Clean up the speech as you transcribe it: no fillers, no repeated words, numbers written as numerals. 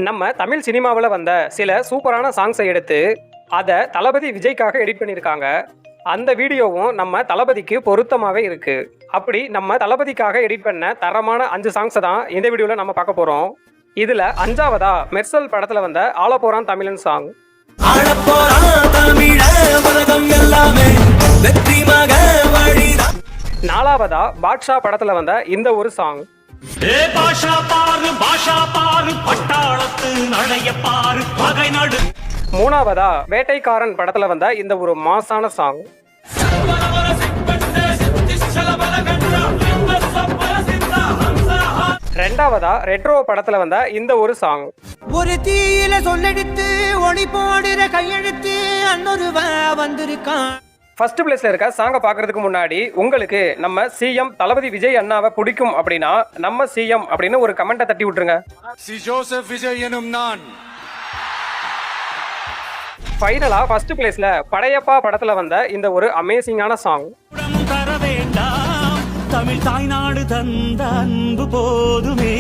நம்ம தமிழ் சினிமாவில் வந்த சில சூப்பரான சாங்ஸை எடுத்து அதை தளபதி விஜய்க்காக எடிட் பண்ணியிருக்காங்க. அந்த வீடியோவும் நம்ம தளபதிக்கு பொருத்தமாகவே இருக்குது. அப்படி நம்ம தளபதிக்காக எடிட் பண்ண தரமான 5 சாங்ஸை தான் இந்த வீடியோவில் நம்ம பார்க்க போகிறோம். இதில் 5ஆவதா மெர்சல் படத்தில் வந்த ஆலப்போரான் தமிழன் சாங். 4ஆவதா பாட்ஷா படத்தில் வந்த இந்த ஒரு சாங். 3ஆவதா வேட்டைக்காரன் படத்துல வந்த இந்த ஒரு மாசான சாங். 2ஆவதா ரெட்ரோ படத்துல வந்த இந்த ஒரு சாங். ஒரு தீயில சொல்லெடுத்து ஒளி போடுற கையெழுத்து அன்னொருவ வந்திருக்கான். ஃபர்ஸ்ட் பிளேஸ்ல இருக்க சாங்கை பார்க்கறதுக்கு முன்னாடி உங்களுக்கு நம்ம சிஎம் தளபதி விஜய் அண்ணாவை பிடிக்கும் அப்படின்னா நம்ம சிஎம் அப்படின்னு ஒரு கமெண்ட்டை தட்டி விட்டுருங்க. சி ஜோசப் விஜய் எனும் நான். ஃபைனலா ஃபர்ஸ்ட் பிளேஸ்ல படையப்பா படத்துல வந்த இந்த ஒரு அமேசிங்கான சாங். தமிழ் தாய்நாடு தந்த அன்பு போதுமே.